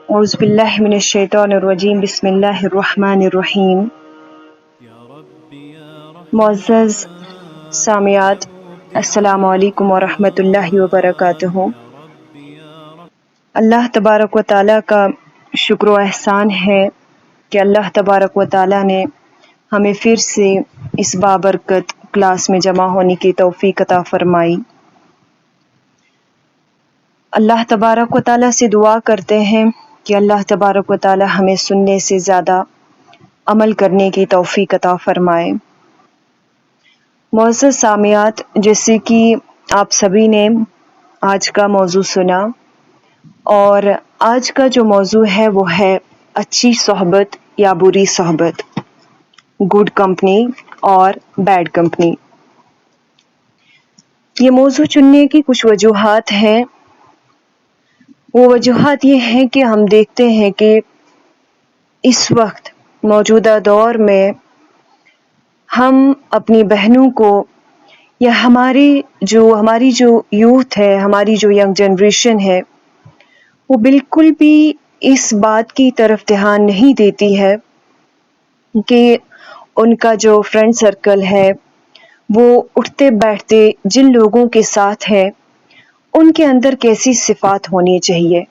اعوذ باللہ من الشیطان الرجیم بسم اللہ الرحمن الرحیم۔ معزز سامعات، السلام علیکم ورحمۃ اللہ وبرکاتہ۔ اللہ تبارک و تعالیٰ کا شکر و احسان ہے کہ اللہ تبارک و تعالیٰ نے ہمیں پھر سے اس بابرکت کلاس میں جمع ہونے کی توفیق عطا فرمائی۔ اللہ تبارک و تعالیٰ سے دعا کرتے ہیں کہ اللہ تبارک و تعالیٰ ہمیں سننے سے زیادہ عمل کرنے کی توفیق عطا فرمائے۔ معزز سامعات، جیسے کہ آپ سبھی نے آج کا موضوع سنا، اور آج کا جو موضوع ہے وہ ہے اچھی صحبت یا بری صحبت، گڈ کمپنی اور بیڈ کمپنی۔ یہ موضوع چننے کی کچھ وجوہات ہیں۔ وہ وجوہات یہ ہیں کہ ہم دیکھتے ہیں کہ اس وقت موجودہ دور میں ہم اپنی بہنوں کو یا ہماری جو یوتھ ہے، ہماری جو ینگ جنریشن ہے، وہ بالکل بھی اس بات کی طرف دھیان نہیں دیتی ہے کہ ان کا جو فرینڈ سرکل ہے وہ اٹھتے بیٹھتے جن لوگوں کے ساتھ ہے ان کے اندر کیسی صفات ہونی چاہیے۔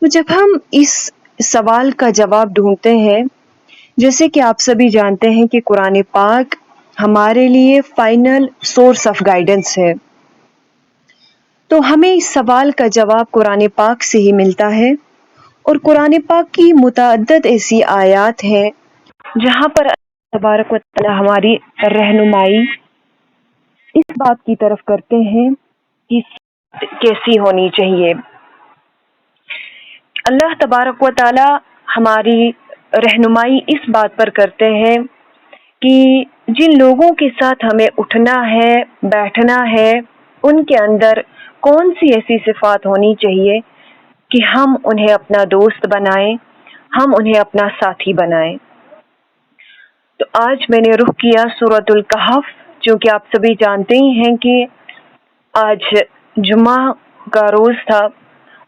تو جب ہم اس سوال کا جواب ڈھونڈتے ہیں، جیسے کہ آپ سبھی جانتے ہیں کہ قرآن پاک ہمارے لیے فائنل سورس آف گائیڈنس ہے، تو ہمیں اس سوال کا جواب قرآن پاک سے ہی ملتا ہے، اور قرآن پاک کی متعدد ایسی آیات ہیں جہاں پر اللہ تبارک و تعالی ہماری رہنمائی اس بات کی طرف کرتے ہیں کہ کیسی ہونی چاہیے۔ اللہ تبارک و تعالی ہماری رہنمائی اس بات پر کرتے ہیں کہ جن لوگوں کے ساتھ ہمیں اٹھنا ہے، بیٹھنا ہے، ان کے اندر کون سی ایسی صفات ہونی چاہیے کہ ہم انہیں اپنا دوست بنائیں، ہم انہیں اپنا ساتھی بنائیں۔ تو آج میں نے رخ کیا سورۃ الکہف، چونکہ آپ سبھی جانتے ہی ہیں کہ آج جمعہ کا روز تھا،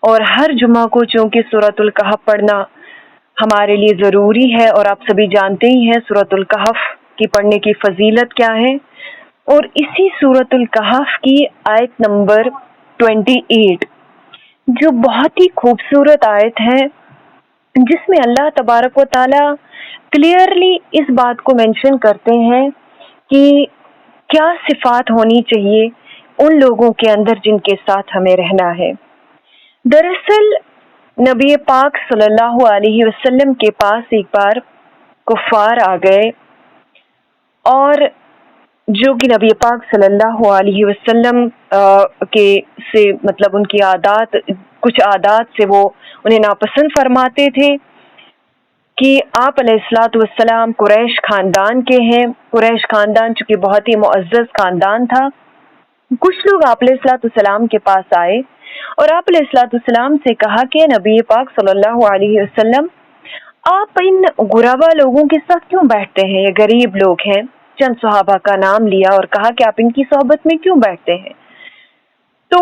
اور ہر جمعہ کو چونکہ سورۃ الکہف پڑھنا ہمارے لیے ضروری ہے، اور آپ سبھی جانتے ہی ہیں سورۃ الکہف کی پڑھنے کی فضیلت کیا ہے۔ اور اسی سورۃ الکہف کی آیت نمبر 28 جو بہت ہی خوبصورت آیت ہے، جس میں اللہ تبارک و تعالی کلیئرلی اس بات کو مینشن کرتے ہیں کہ کیا صفات ہونی چاہیے ان لوگوں کے اندر جن کے ساتھ ہمیں رہنا ہے۔ دراصل نبی پاک صلی اللہ علیہ وسلم کے پاس ایک بار کفار آ گئے، اور جو کہ نبی پاک صلی اللہ علیہ وسلم سے مطلب ان کی کچھ عادات سے وہ انہیں ناپسند فرماتے تھے کہ آپ علیہ الصلوۃ والسلام قریش خاندان کے ہیں۔ قریش خاندان چونکہ بہت ہی معزز خاندان تھا، کچھ لوگ آپ علیہ الصلوۃ والسلام کے پاس آئے اور آپ علیہ الصلوۃ والسلام سے کہا کہ نبی پاک صلی اللہ علیہ وسلم، آپ ان غربا لوگوں کے ساتھ کیوں بیٹھتے ہیں؟ یہ غریب لوگ ہیں۔ چند صحابہ کا نام لیا اور کہا کہ آپ ان کی صحبت میں کیوں بیٹھتے ہیں؟ تو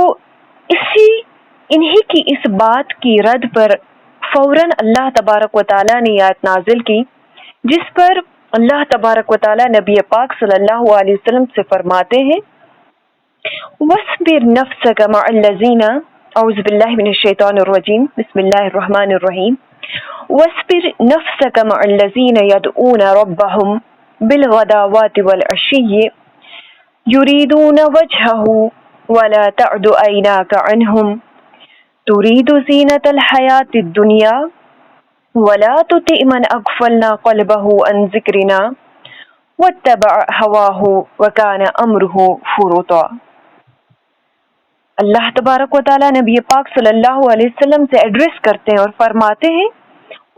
انہی کی اس بات کی رد پر فوراً اللہ تبارک و تعالیٰ نے آیت نازل کی، جس پر اللہ تبارک و تعالیٰ نبی پاک صلی اللہ علیہ وسلم سے فرماتے ہیں وَاصْبِرْ نَفْسَكَ مَعَ الَّذِينَ، اعوذ باللہ من الشیطان الرجیم، بسم اللہ الرحمن الرحیم، وَاصْبِرْ نَفْسَكَ مَعَ الَّذِينَ يَدْعُونَ رَبَّهُمْ بِالْغَدَاوَاتِ وَالْعَشِيِّ يُرِيدُونَ وَجْهَهُ وَلَا تَعْدُ عَيْنَاكَ عَنْهُمْ تُرِيدُ زِينَةَ الْحَيَاةِ الدُّنْيَا وَلَا تُطِعْ مَنْ أَغْفَلْنَا قَلْبَهُ عَنْ ذِكْرِنَا وَاتَّبَعَ هَوَاهُ وَكَانَ أَمْرُهُ فُرُطًا۔ اللہ تبارک و تعالیٰ نبی پاک صلی اللہ علیہ وسلم سے ایڈریس کرتے ہیں اور فرماتے ہیں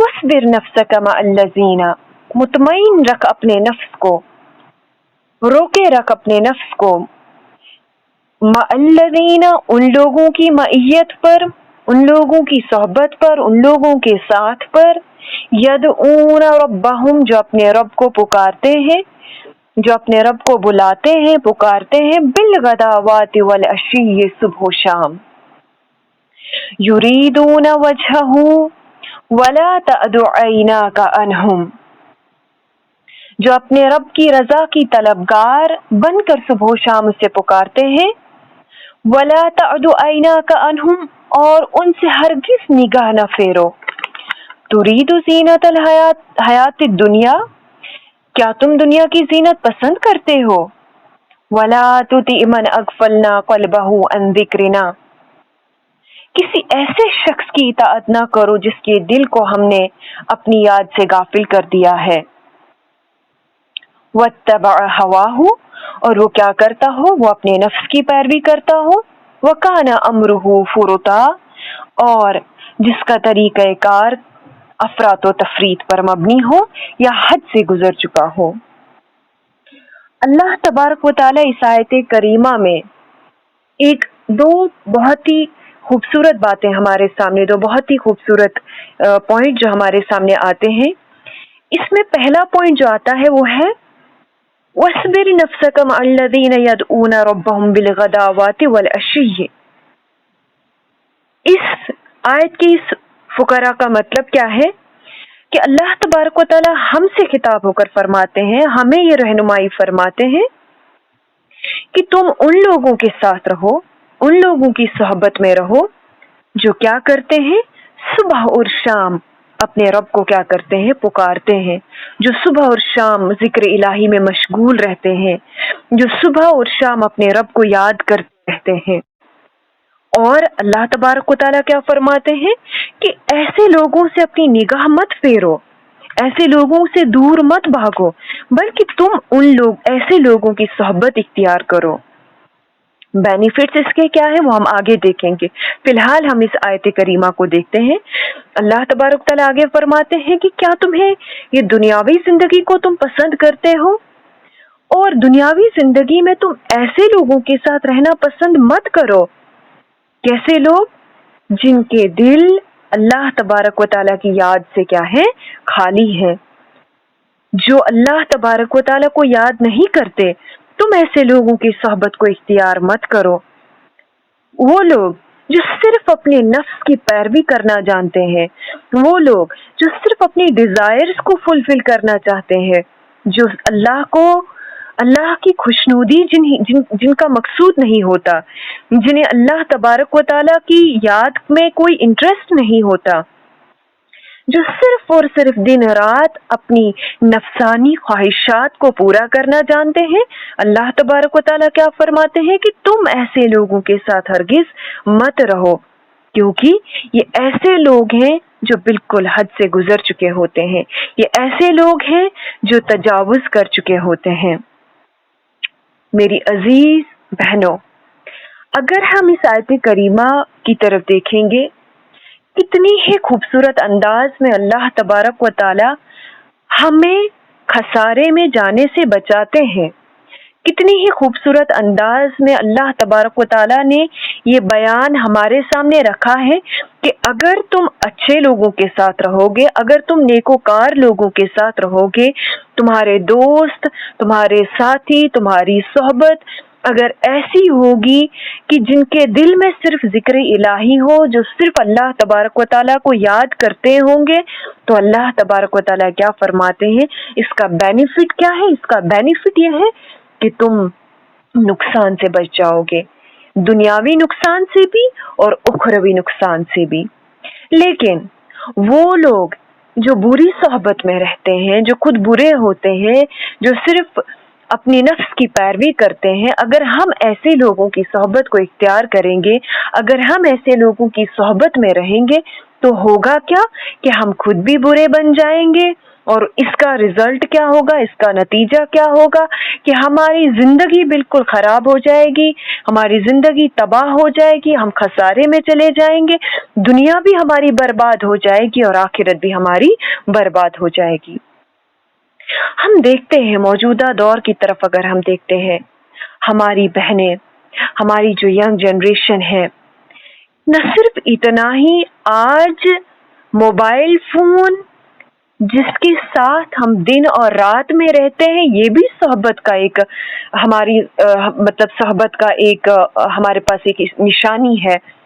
وَاصْبِرْ نَفْسَكَ مَعَ الَّذِينَ، مطمئن رکھ اپنے نفس کو، روکے رکھ اپنے نفس کو، مَعَ الَّذِينَ، ان لوگوں کی معیت پر، ان لوگوں کی صحبت پر، ان لوگوں کے ساتھ پر، یدعون ربہم، جو اپنے رب کو پکارتے ہیں، جو اپنے رب کو بلاتے ہیں، پکارتے ہیں، بالغداوات والعشی، صبح و شام، یریدون وجہہ ولا تعد عیناک عنہم، جو اپنے رب کی رضا کی طلبگار بن کر صبح و شام اسے پکارتے ہیں، ولا تعد عیناک عنہم، اور ان سے ہرگز نگاہ نہ پھیرو، ترید زینت حیات الدنیا، کیا تم دنیا کی زینت پسند کرتے ہو، ولا تطع من اغفلنا قلبہ عن ذکرنا، کسی ایسے شخص کی اطاعت نہ کرو جس کے دل کو ہم نے اپنی یاد سے غافل کر دیا ہے، واتبع ہواہ، اور وہ کیا کرتا ہو، وہ اپنے نفس کی پیروی کرتا ہو، وکان امرہ فرطا، اور جس کا طریقہ کار افراط و تفریط پر مبنی ہو یا حد سے گزر چکا ہو۔ اللہ تبارک و تعالی اس آیت کریمہ میں دو بہت ہی خوبصورت باتیں ہمارے سامنے، دو بہت ہی خوبصورت پوائنٹ جو ہمارے سامنے آتے ہیں۔ اس میں پہلا پوائنٹ جو آتا ہے وہ ہے وَاصْبِرْ نَفْسَكَ مَعَ الَّذِينَ يَدْعُونَ رَبَّهُمْ بِالْغَدَاوَاتِ وَالْعَشِيِّ۔ اس آیت کی اس فقرہ کا مطلب کیا ہے کہ اللہ تبارک و تعالی ہم سے خطاب ہو کر فرماتے ہیں، ہمیں یہ رہنمائی فرماتے ہیں کہ تم ان لوگوں کے ساتھ رہو، ان لوگوں کی صحبت میں رہو جو کیا کرتے ہیں، صبح اور شام اپنے رب کو کیا کرتے ہیں، پکارتے ہیں، جو صبح اور شام ذکر الہی میں مشغول رہتے ہیں، جو صبح اور شام اپنے رب کو یاد کرتے رہتے ہیں۔ اور اللہ تبارک و تعالیٰ کیا فرماتے ہیں کہ ایسے لوگوں سے اپنی نگاہ مت پھیرو، ایسے لوگوں سے دور مت بھاگو، بلکہ تم ایسے لوگوں کی صحبت اختیار کرو۔ بینیفٹس اس کے کیا ہیں وہ ہم آگے دیکھیں گے، فی الحال ہم اس آیت کریمہ کو دیکھتے ہیں۔ اللہ تبارک تعالیٰ آگے فرماتے ہیں کہ کیا تمہیں یہ دنیاوی زندگی کو تم پسند کرتے ہو، اور دنیاوی زندگی میں تم ایسے لوگوں کے ساتھ رہنا پسند مت کرو، کیسے لوگ جن کے دل اللہ تبارک و تعالیٰ کی یاد سے کیا ہے، خالی ہے، جو اللہ تبارک و تعالیٰ کو یاد نہیں کرتے، تم ایسے لوگوں کی صحبت کو اختیار مت کرو۔ وہ لوگ جو صرف اپنے نفس کی پیروی کرنا جانتے ہیں، وہ لوگ جو صرف اپنی ڈیزائرز کو فلفل کرنا چاہتے ہیں، جو اللہ کی خوشنودی جن کا مقصود نہیں ہوتا، جنہیں اللہ تبارک و تعالیٰ کی یاد میں کوئی انٹرسٹ نہیں ہوتا، جو صرف اور صرف دن رات اپنی نفسانی خواہشات کو پورا کرنا جانتے ہیں، اللہ تبارک و تعالیٰ کیا فرماتے ہیں کہ تم ایسے لوگوں کے ساتھ ہرگز مت رہو، کیونکہ یہ ایسے لوگ ہیں جو بالکل حد سے گزر چکے ہوتے ہیں، یہ ایسے لوگ ہیں جو تجاوز کر چکے ہوتے ہیں۔ میری عزیز بہنوں، اگر ہم اس آیت کریمہ کی طرف دیکھیں گے، کتنی ہی خوبصورت انداز میں اللہ تبارک و تعالی ہمیں خسارے میں جانے سے بچاتے ہیں، کتنی ہی خوبصورت انداز میں اللہ تبارک و تعالی نے یہ بیان ہمارے سامنے رکھا ہے کہ اگر تم اچھے لوگوں کے ساتھ رہو گے، اگر تم نیکوکار لوگوں کے ساتھ رہو گے، تمہارے دوست، تمہارے ساتھی، تمہاری صحبت اگر ایسی ہوگی کہ جن کے دل میں صرف ذکر الہی ہو، جو صرف اللہ تبارک و تعالیٰ کو یاد کرتے ہوں گے، تو اللہ تبارک و تعالیٰ کیا فرماتے ہیں، اس کا بینیفٹ کیا ہے؟ اس کا بینیفٹ یہ ہے کہ تم نقصان سے بچ جاؤ گے، دنیاوی نقصان سے بھی اور اخروی نقصان سے بھی۔ لیکن وہ لوگ جو بری صحبت میں رہتے ہیں، جو خود برے ہوتے ہیں، جو صرف اپنی نفس کی پیروی کرتے ہیں، اگر ہم ایسے لوگوں کی صحبت کو اختیار کریں گے، اگر ہم ایسے لوگوں کی صحبت میں رہیں گے، تو ہوگا کیا کہ ہم خود بھی برے بن جائیں گے، اور اس کا رزلٹ کیا ہوگا، اس کا نتیجہ کیا ہوگا کہ ہماری زندگی بالکل خراب ہو جائے گی، ہماری زندگی تباہ ہو جائے گی، ہم خسارے میں چلے جائیں گے، دنیا بھی ہماری برباد ہو جائے گی اور آخرت بھی ہماری برباد ہو جائے گی۔ ہم دیکھتے ہیں موجودہ دور کی طرف اگر ہم دیکھتے ہیں، ہماری بہنیں، ہماری جو ینگ جنریشن ہے، نہ صرف اتنا ہی، آج موبائل فون جس کے ساتھ ہم دن اور رات میں رہتے ہیں، یہ بھی صحبت کا ایک ہماری صحبت کا ایک ہمارے پاس ایک نشانی ہے،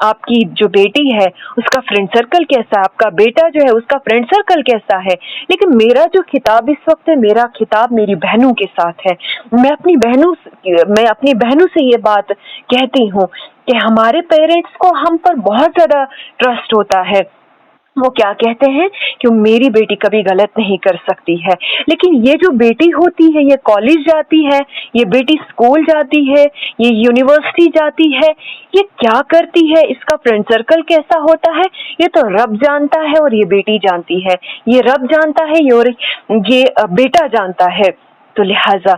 آپ کی جو بیٹی ہے اس کا فرینڈ سرکل کیسا ہے، آپ کا بیٹا جو ہے اس کا فرینڈ سرکل کیسا ہے، لیکن میرا جو خطاب اس وقت ہے، میرا خطاب میری بہنوں کے ساتھ ہے۔ میں اپنی بہنوں سے یہ بات کہتی ہوں کہ ہمارے پیرنٹس کو ہم پر بہت زیادہ ٹرسٹ ہوتا ہے۔ وہ کیا کہتے ہیں کہ میری بیٹی کبھی غلط نہیں کر سکتی ہے، لیکن یہ جو بیٹی ہوتی ہے یہ کالج جاتی ہے، یہ بیٹی اسکول جاتی ہے، یہ یونیورسٹی جاتی ہے، یہ کیا کرتی ہے، اس کا فرینڈ سرکل کیسا ہوتا ہے، یہ تو رب جانتا ہے اور یہ بیٹی جانتی ہے، یہ رب جانتا ہے اور یہ بیٹا جانتا ہے۔ تو لہٰذا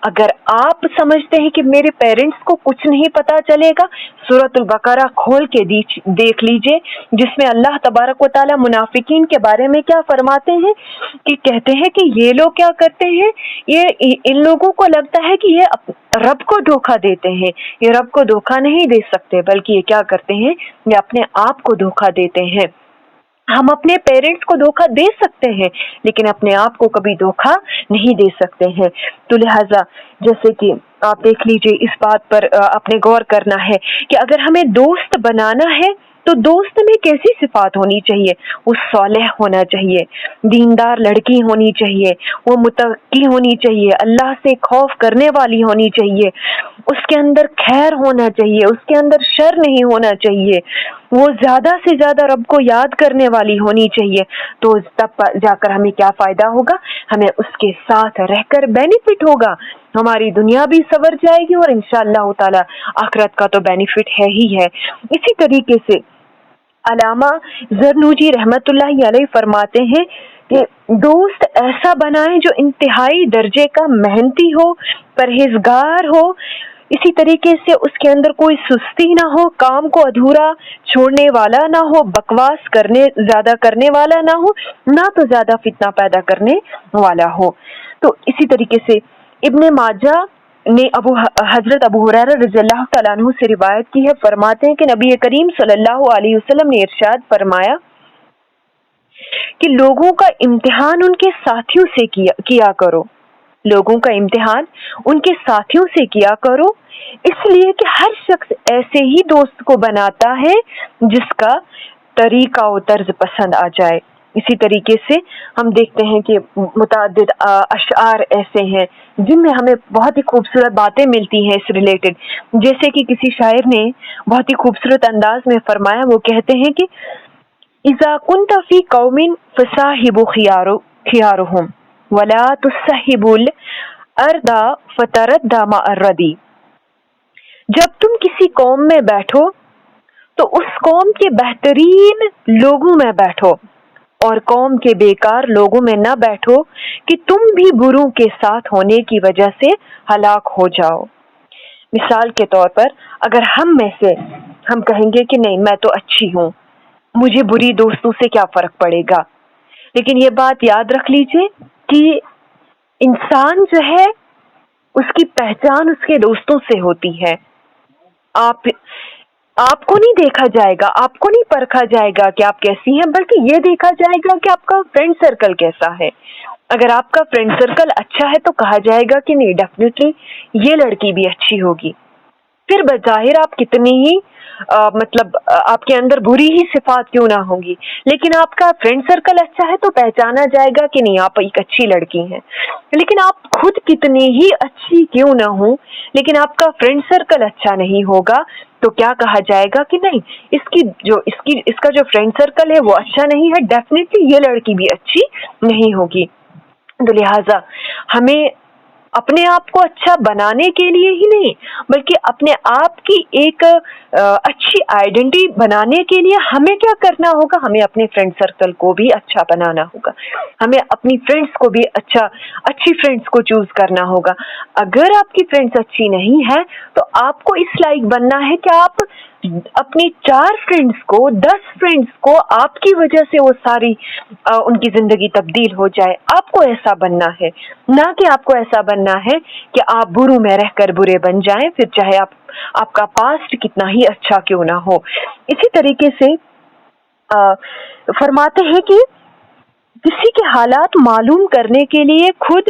اگر آپ سمجھتے ہیں کہ میرے پیرنٹس کو کچھ نہیں پتا چلے گا، سورۃ البقرہ کھول کے دیکھ لیجئے، جس میں اللہ تبارک و تعالی منافقین کے بارے میں کیا فرماتے ہیں کہ کہتے ہیں کہ یہ لوگ کیا کرتے ہیں، ان لوگوں کو لگتا ہے کہ یہ رب کو دھوکہ دیتے ہیں۔ یہ رب کو دھوکہ نہیں دے سکتے، بلکہ یہ کیا کرتے ہیں، یہ اپنے آپ کو دھوکہ دیتے ہیں۔ ہم اپنے پیرنٹس کو دھوکہ دے سکتے ہیں لیکن اپنے آپ کو کبھی دھوکہ نہیں دے سکتے ہیں۔ تو لہٰذا جیسے کہ آپ دیکھ لیجئے، اس بات پر اپنے غور کرنا ہے کہ اگر ہمیں دوست بنانا ہے تو دوست میں کیسی صفات ہونی چاہیے؟ وہ صالح ہونا چاہیے، دیندار لڑکی ہونی چاہیے، وہ متقی ہونی چاہیے، اللہ سے خوف کرنے والی ہونی چاہیے، اس کے اندر خیر ہونا چاہیے، اس کے اندر شر نہیں ہونا چاہیے، وہ زیادہ سے زیادہ رب کو یاد کرنے والی ہونی چاہیے۔ تو تب جا کر ہمیں کیا فائدہ ہوگا؟ ہمیں اس کے ساتھ رہ کر بینیفٹ ہوگا، ہماری دنیا بھی سنور جائے گی اور انشاءاللہ تعالی آخرت کا تو بینیفٹ ہے ہی ہے۔ اسی طریقے سے علامہ زرنوجی رحمت اللہ علیہ فرماتے ہیں کہ دوست ایسا بنائیں جو انتہائی درجے کا محنتی ہو، پرہیزگار ہو، اسی طریقے سے اس کے اندر کوئی سستی نہ ہو، کام کو ادھورا چھوڑنے والا نہ ہو، بکواس زیادہ کرنے والا نہ ہو، نہ تو زیادہ فتنہ پیدا کرنے والا ہو۔ تو اسی طریقے سے ابن ماجہ نے حضرت ابو ہریرہ رضی اللہ تعالیٰ عنہ سے روایت کی ہے، فرماتے ہیں کہ نبی کریم صلی اللہ علیہ وسلم نے ارشاد فرمایا کہ لوگوں کا امتحان ان کے ساتھیوں سے کیا کرو، لوگوں کا امتحان ان کے ساتھیوں سے کیا کرو، اس لیے کہ ہر شخص ایسے ہی دوست کو بناتا ہے جس کا طریقہ و طرز پسند آ جائے۔ اسی طریقے سے ہم دیکھتے ہیں کہ متعدد اشعار ایسے ہیں جن میں ہمیں بہت ہی خوبصورت باتیں ملتی ہیں اس ریلیٹڈ، جیسے کہ کسی شاعر نے بہت ہی خوبصورت انداز میں فرمایا، وہ کہتے ہیں کہ اذا كنت في قوم فصاحب خيارهم ولا تصحب الارض فترد مع الردي، جب تم کسی قوم میں بیٹھو تو اس قوم کے بہترین لوگوں میں بیٹھو اور قوم کے بیکار لوگوں میں نہ بیٹھو کہ تم بھی بروں کے ساتھ ہونے کی وجہ سے ہلاک ہو جاؤ۔ مثال کے طور پر اگر ہم میں سے ہم کہیں گے کہ نہیں میں تو اچھی ہوں، مجھے بری دوستوں سے کیا فرق پڑے گا، لیکن یہ بات یاد رکھ لیجئے کہ انسان جو ہے اس کی پہچان اس کے دوستوں سے ہوتی ہے۔ آپ کو نہیں دیکھا جائے گا، آپ کو نہیں پرکھا جائے گا کہ آپ کیسی ہیں، بلکہ یہ دیکھا جائے گا کہ آپ کا فرینڈ سرکل کیسا ہے۔ اگر آپ کا فرینڈ سرکل اچھا ہے تو کہا جائے گا کہ نہیں ڈیفینیٹلی یہ لڑکی بھی اچھی ہوگی، پھر بظاہر آپ کتنی ہی آپ کے اندر بری ہی صفات کیوں نہ ہوں گی، لیکن آپ کا فرینڈ سرکل اچھا ہے تو پہچانا جائے گا کہ نہیں آپ ایک اچھی لڑکی ہیں۔ لیکن آپ خود کتنی ہی اچھی کیوں نہ ہوں، لیکن آپ کا فرینڈ سرکل اچھا نہیں ہوگا تو کیا کہا جائے گا کہ نہیں اس کا جو فرینڈ سرکل ہے وہ اچھا نہیں ہے، ڈیفینیٹلی یہ لڑکی بھی اچھی نہیں ہوگی۔ تو لہٰذا ہمیں اپنے آپ کو اچھا بنانے کے لیے ہی نہیں بلکہ اپنے آپ کی ایک اچھی آئیڈینٹی بنانے کے لیے ہمیں کیا کرنا ہوگا، ہمیں اپنے فرینڈ سرکل کو بھی اچھا بنانا ہوگا، ہمیں اپنی فرینڈس کو بھی اچھی فرینڈس کو چوز کرنا ہوگا۔ اگر آپ کی فرینڈس اچھی نہیں ہے تو آپ کو اس لائق بننا ہے کہ آپ اپنی 4 فرینڈس کو 10 فرینڈس کو آپ کی وجہ سے وہ ساری ان کی زندگی تبدیل ہو جائے، آپ کو ایسا بننا ہے، نہ کہ آپ کو ایسا بننا ہے کہ آپ بروں میں رہ کر برے بن جائیں، پھر چاہے آپ کا پاسٹ کتنا ہی اچھا کیوں نہ ہو۔ اسی طریقے سے فرماتے ہیں کہ کسی کے حالات معلوم کرنے کے لیے خود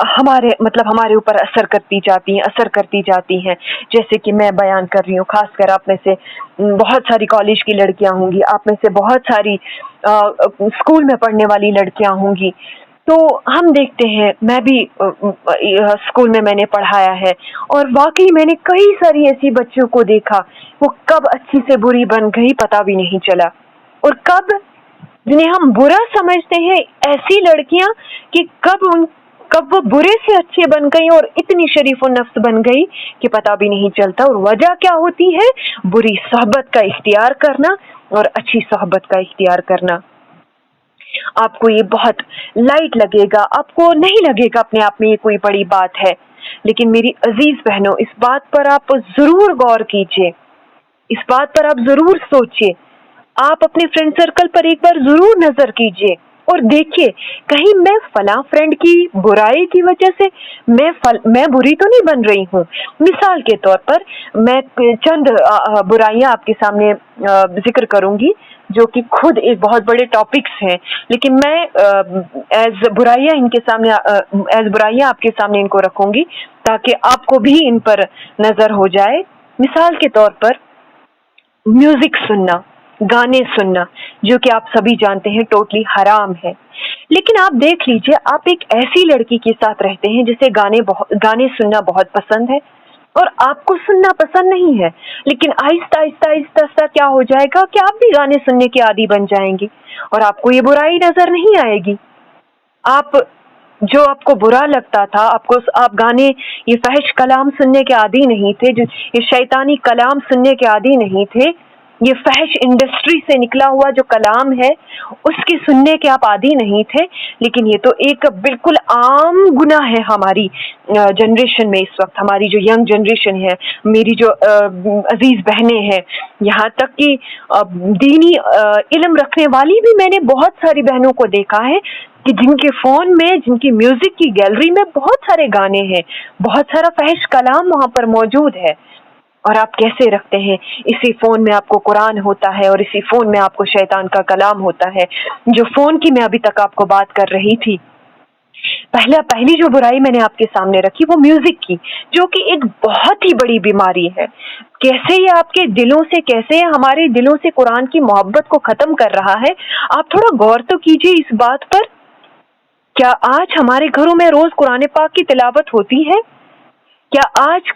ہمارے اوپر اثر کرتی جاتی ہیں. جیسے کہ میں بیان کر رہی ہوں، خاص کر آپ میں سے بہت ساری کالج کی لڑکیاں ہوں گی، آپ میں سے بہت ساری اسکول میں پڑھنے والی لڑکیاں ہوں گی. تو ہم دیکھتے ہیں، میں بھی اسکول میں نے پڑھایا ہے، اور واقعی میں نے کئی ساری ایسی بچیوں کو دیکھا، وہ کب اچھی سے بری بن گئی پتہ بھی نہیں چلا، اور کب جنہیں ہم برا سمجھتے ہیں ایسی لڑکیاں کہ کب وہ برے سے اچھے بن گئی اور اتنی شریف و نفس بن گئی کہ پتہ بھی نہیں چلتا. اور وجہ کیا ہوتی ہے؟ بری صحبت کا اختیار کرنا اور اچھی صحبت کا اختیار کرنا. آپ کو یہ بہت لائٹ لگے گا، آپ کو نہیں لگے گا اپنے آپ میں یہ کوئی بڑی بات ہے، لیکن میری عزیز بہنوں، اس بات پر آپ ضرور غور کیجئے، اس بات پر آپ ضرور سوچئے. آپ اپنے فرینڈ سرکل پر ایک بار ضرور نظر کیجئے اور دیکھیے کہیں میں فلاں فرینڈ کی برائی کی وجہ سے میں بری تو نہیں بن رہی ہوں. مثال کے طور پر میں چند برائیاں آپ کے سامنے ذکر کروں گی جو کہ خود ایک بہت بڑے ٹاپکس ہیں، لیکن میں ایز برائیاں آپ کے سامنے ان کو رکھوں گی تاکہ آپ کو بھی ان پر نظر ہو جائے. مثال کے طور پر میوزک سننا، گانے سننا، جو کہ آپ سبھی جانتے ہیں ٹوٹلی حرام ہے. لیکن آپ دیکھ لیجئے، آپ ایک ایسی لڑکی کے ساتھ رہتے ہیں جسے گانے سننا بہت پسند ہے اور آپ کو سننا پسند نہیں ہے، لیکن آہستہ آہستہ کیا ہو جائے گا کہ آپ بھی گانے سننے کے عادی بن جائیں گے اور آپ کو یہ برائی نظر نہیں آئے گی. جو آپ کو برا لگتا تھا، آپ گانے، یہ فحش کلام سننے کے عادی نہیں تھے، یہ شیطانی کلام سننے کے عادی نہیں تھے، یہ فحش انڈسٹری سے نکلا ہوا جو کلام ہے اس کے سننے کے آپ عادی نہیں تھے. لیکن یہ تو ایک بالکل عام گناہ ہے ہماری جنریشن میں. اس وقت ہماری جو ینگ جنریشن ہے، میری جو عزیز بہنیں ہیں، یہاں تک کہ دینی علم رکھنے والی بھی میں نے بہت ساری بہنوں کو دیکھا ہے کہ جن کے فون میں، جن کی میوزک کی گیلری میں بہت سارے گانے ہیں، بہت سارا فحش کلام وہاں پر موجود ہے. اور آپ کیسے رکھتے ہیں؟ اسی فون میں آپ کو قرآن ہوتا ہے اور اسی فون میں آپ کو شیطان کا کلام ہوتا ہے. جو فون کی میں ابھی تک آپ کو بات کر رہی تھی، پہلی جو برائی میں نے آپ کے سامنے رکھی وہ میوزک کی، جو کہ ایک بہت ہی بڑی بیماری ہے. کیسے یہ آپ کے دلوں سے، کیسے ہمارے دلوں سے قرآن کی محبت کو ختم کر رہا ہے. آپ تھوڑا غور تو کیجئے اس بات پر. کیا آج ہمارے گھروں میں روز قرآن پاک کی تلاوت ہوتی ہے؟ کیا آج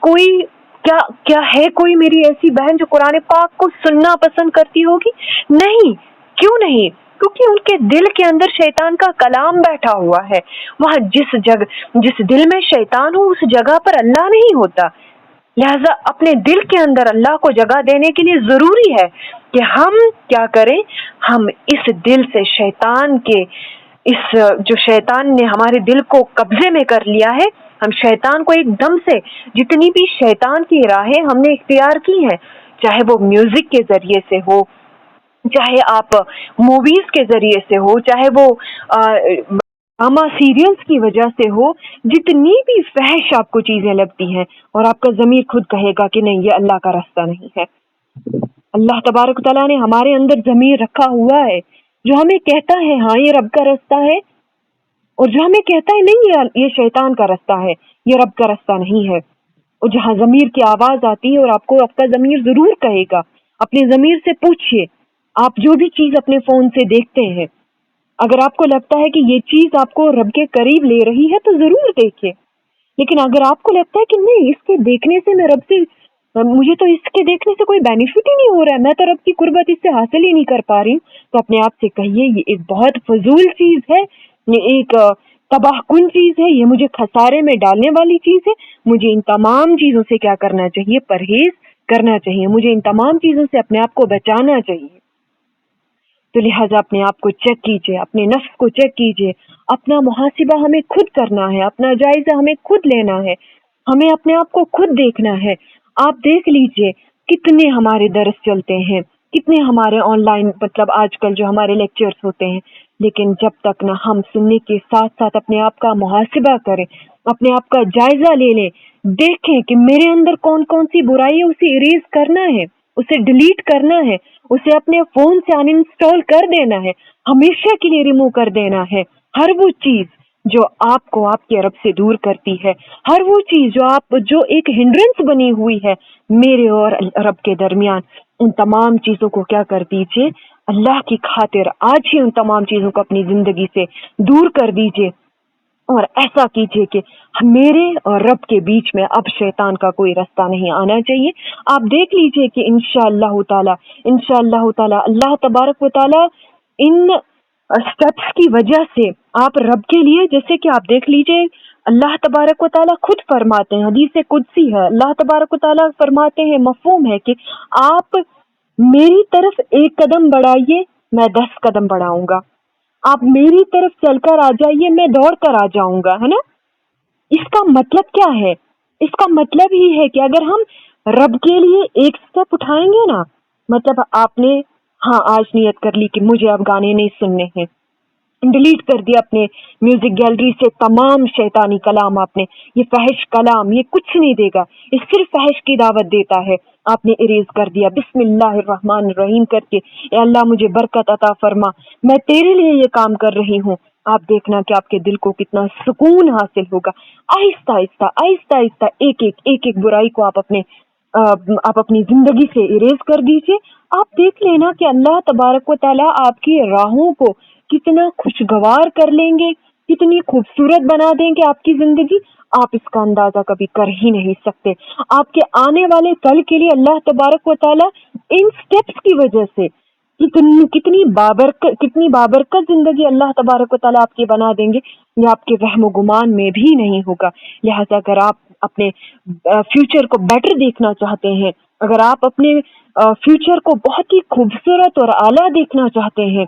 کیا ہے کوئی میری ایسی بہن جو قرآن پاک کو سننا پسند کرتی ہوگی؟ نہیں. کیوں نہیں؟ کیونکہ ان کے دل کے اندر شیطان کا کلام بیٹھا ہوا ہے. وہاں جس دل میں شیطان ہو اس جگہ پر اللہ نہیں ہوتا. لہذا اپنے دل کے اندر اللہ کو جگہ دینے کے لیے ضروری ہے کہ ہم کیا کریں، ہم اس دل سے جو شیطان نے ہمارے دل کو قبضے میں کر لیا ہے، ہم شیطان کو ایک دم سے، جتنی بھی شیطان کی راہیں ہم نے اختیار کی ہیں، چاہے وہ میوزک کے ذریعے سے ہو، چاہے آپ موویز کے ذریعے سے ہو، چاہے وہ ڈرامہ سیریلز کی وجہ سے ہو، جتنی بھی فحش آپ کو چیزیں لگتی ہیں اور آپ کا ضمیر خود کہے گا کہ نہیں، یہ اللہ کا راستہ نہیں ہے. اللہ تبارک تعالیٰ نے ہمارے اندر ضمیر رکھا ہوا ہے جو ہمیں کہتا ہے ہاں یہ رب کا راستہ ہے، اور جو ہمیں کہتا ہے نہیں یہ شیطان کا راستہ ہے، یہ رب کا راستہ نہیں ہے. اور جہاں ضمیر کی آواز آتی ہے، اور آپ کو آپ کا ضمیر ضرور کہے گا، اپنے ضمیر سے پوچھئے، آپ جو بھی چیز اپنے فون سے دیکھتے ہیں، اگر آپ کو لگتا ہے کہ یہ چیز آپ کو رب کے قریب لے رہی ہے تو ضرور دیکھیں. لیکن اگر آپ کو لگتا ہے کہ نہیں، اس کے دیکھنے سے مجھے تو اس کے دیکھنے سے کوئی بینیفٹ ہی نہیں ہو رہا ہے، میں تو رب کی قربت اس سے حاصل ہی نہیں کر پا رہی ہوں، تو اپنے آپ سے کہیے یہ ایک بہت فضول چیز ہے، یہ ایک تباہ کن چیز ہے، یہ مجھے خسارے میں ڈالنے والی چیز ہے. مجھے ان تمام چیزوں سے کیا کرنا چاہیے؟ پرہیز کرنا چاہیے. مجھے ان تمام چیزوں سے اپنے آپ کو بچانا چاہیے. تو لہٰذا اپنے آپ کو چیک کیجئے، اپنے نفس کو چیک کیجئے. اپنا محاسبہ ہمیں خود کرنا ہے، اپنا جائزہ ہمیں خود لینا ہے، ہمیں اپنے آپ کو خود دیکھنا ہے. آپ دیکھ لیجئے کتنے ہمارے درس چلتے ہیں، کتنے ہمارے آن لائن آج کل جو ہمارے لیکچرز ہوتے ہیں، لیکن جب تک نہ ہم سننے کے ساتھ ساتھ اپنے آپ کا محاسبہ کریں، اپنے آپ کا جائزہ لے لیں، دیکھیں کہ میرے اندر کون کون سی برائی ہے، اسے اریز کرنا ہے، اسے ڈیلیٹ کرنا ہے، اسے اپنے فون سے ان انسٹال کر دینا ہے، ہمیشہ کے لیے ریموو کر دینا ہے. ہر وہ چیز جو آپ کو آپ کے رب سے دور کرتی ہے، ہر وہ چیز جو ایک ہنڈرنس بنی ہوئی ہے میرے اور رب کے درمیان، ان تمام چیزوں کو کیا کر دیجئے، اللہ کی خاطر آج ہی ان تمام چیزوں کو اپنی زندگی سے دور کر دیجئے، اور ایسا کیجئے کہ میرے اور رب کے بیچ میں اب شیطان کا کوئی رستہ نہیں آنا چاہیے۔ آپ دیکھ لیجئے کہ انشاءاللہ تعالی اللہ تبارک و تعالی ان اسٹیپس کی وجہ سے آپ رب کے لیے، جیسے کہ آپ دیکھ لیجئے اللہ تبارک و تعالی خود فرماتے ہیں، حدیث قدسی ہے، اللہ تبارک و تعالی فرماتے ہیں، مفہوم ہے کہ آپ میری طرف ایک قدم بڑھائیے میں 10 قدم بڑھاؤں گا، آپ میری طرف چل کر آ جائیے میں دوڑ کر آ جاؤں گا، ہے نا۔ اس کا مطلب کیا ہے؟ اس کا مطلب ہی ہے کہ اگر ہم رب کے لیے ایک سٹیپ اٹھائیں گے نا، مطلب آپ نے آج نیت کر لی کہ مجھے اب گانے نہیں سننے ہیں، ڈیلیٹ کر دیا اپنے میوزک گیلری سے تمام شیطانی کلام، آپ نے یہ فحش کلام یہ کچھ نہیں دے گا، یہ صرف فحش کی دعوت دیتا ہے، آپ نے اریز کر دیا، بسم اللہ الرحمن الرحیم کر کے، اے اللہ مجھے برکت عطا فرما، میں تیرے لیے یہ کام کر رہی ہوں، آپ دیکھنا کہ آپ کے دل کو کتنا سکون حاصل ہوگا۔ آہستہ آہستہ ایک برائی کو آپ اپنی زندگی سے اریز کر دیجئے۔ آپ دیکھ لینا کہ اللہ تبارک و تعالیٰ آپ کی راہوں کو کتنا خوشگوار کر لیں گے، کتنی خوبصورت بنا دیں گے آپ کی زندگی، آپ اس کا اندازہ کبھی کر ہی نہیں سکتے۔ آپ کے آنے والے کل کے لیے اللہ تبارک و تعالیٰ ان سٹیپس کی وجہ سے کتنی بابرکت زندگی اللہ تبارک و تعالیٰ آپ کی بنا دیں گے، یہ آپ کے وہم و گمان میں بھی نہیں ہوگا۔ لہذا اگر آپ اپنے فیوچر کو بیٹر دیکھنا چاہتے ہیں، اگر آپ اپنے فیوچر کو بہت ہی خوبصورت اور اعلیٰ دیکھنا چاہتے ہیں،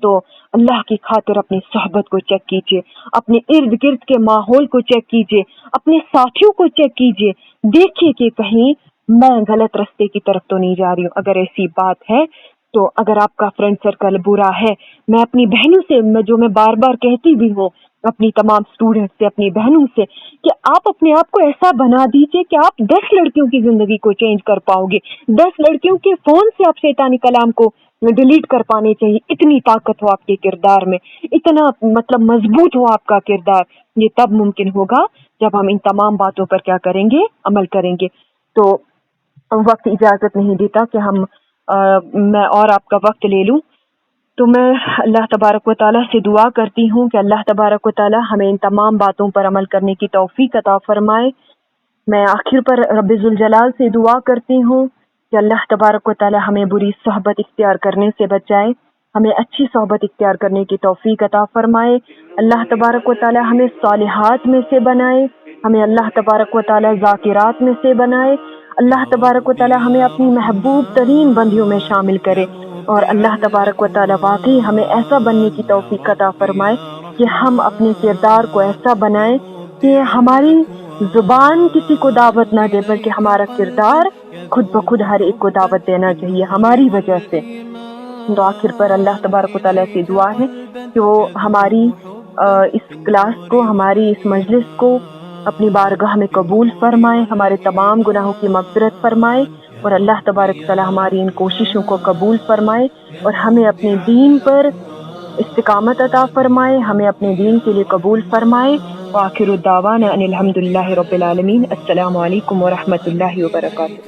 تو اللہ کی خاطر اپنی صحبت کو چیک کیجئے، اپنے ارد گرد کے ماحول کو چیک کیجئے، اپنے ساتھیوں کو چیک کیجئے، دیکھیے کہ کہیں میں غلط رستے کی طرف تو نہیں جا رہی ہوں۔ اگر ایسی بات ہے تو اگر آپ کا فرینڈ سرکل برا ہے، میں اپنی بہنوں سے جو میں بار بار کہتی بھی ہوں، اپنی تمام اسٹوڈنٹ سے، اپنی بہنوں سے، کہ آپ اپنے آپ کو ایسا بنا دیجئے کہ آپ 10 لڑکیوں کی زندگی کو چینج کر پاؤ گے، 10 لڑکیوں کے فون سے آپ شیطانی کلام کو ڈیلیٹ کر پانے چاہیے۔ اتنی طاقت ہو آپ کے کردار میں، اتنا مضبوط ہو آپ کا کردار، یہ تب ممکن ہوگا جب ہم ان تمام باتوں پر کیا کریں گے، عمل کریں گے۔ تو وقت اجازت نہیں دیتا کہ میں اور آپ کا وقت لے لوں، تو میں اللہ تبارک و تعالیٰ سے دعا کرتی ہوں کہ اللہ تبارک و تعالیٰ ہمیں ان تمام باتوں پر عمل کرنے کی توفیق عطا فرمائے۔ میں آخر پر رب ذوالجلال سے دعا کرتی ہوں کہ اللہ تبارک و تعالیٰ ہمیں بری صحبت اختیار کرنے سے بچائے، ہمیں اچھی صحبت اختیار کرنے کی توفیق عطا فرمائے۔ اللہ تبارک و تعالیٰ ہمیں صالحات میں سے بنائے، ہمیں اللہ تبارک و تعالیٰ ذاکرات میں سے بنائے، اللہ تبارک و تعالیٰ ہمیں اپنی محبوب ترین بندیوں میں شامل کرے، اور اللہ تبارک و تعالیٰ واقعی ہمیں ایسا بننے کی توفیق عطا فرمائے کہ ہم اپنے کردار کو ایسا بنائیں کہ ہماری زبان کسی کو دعوت نہ دے، بلکہ ہمارا کردار خود بخود ہر ایک کو دعوت دینا چاہیے ہماری وجہ سے۔ تو آخر پر اللہ تبارک و تعالیٰ سے دعا ہے کہ وہ ہماری اس کلاس کو، ہماری اس مجلس کو اپنی بارگاہ میں قبول فرمائے، ہمارے تمام گناہوں کی مغفرت فرمائے، اور اللہ تبارک و تعالیٰ ہماری ان کوششوں کو قبول فرمائے اور ہمیں اپنے دین پر استقامت عطا فرمائے، ہمیں اپنے دین کے لیے قبول فرمائے۔ وآخر الدعوانا ان الحمد للہ رب العالمین۔ السلام علیکم ورحمۃ اللہ وبرکاتہ۔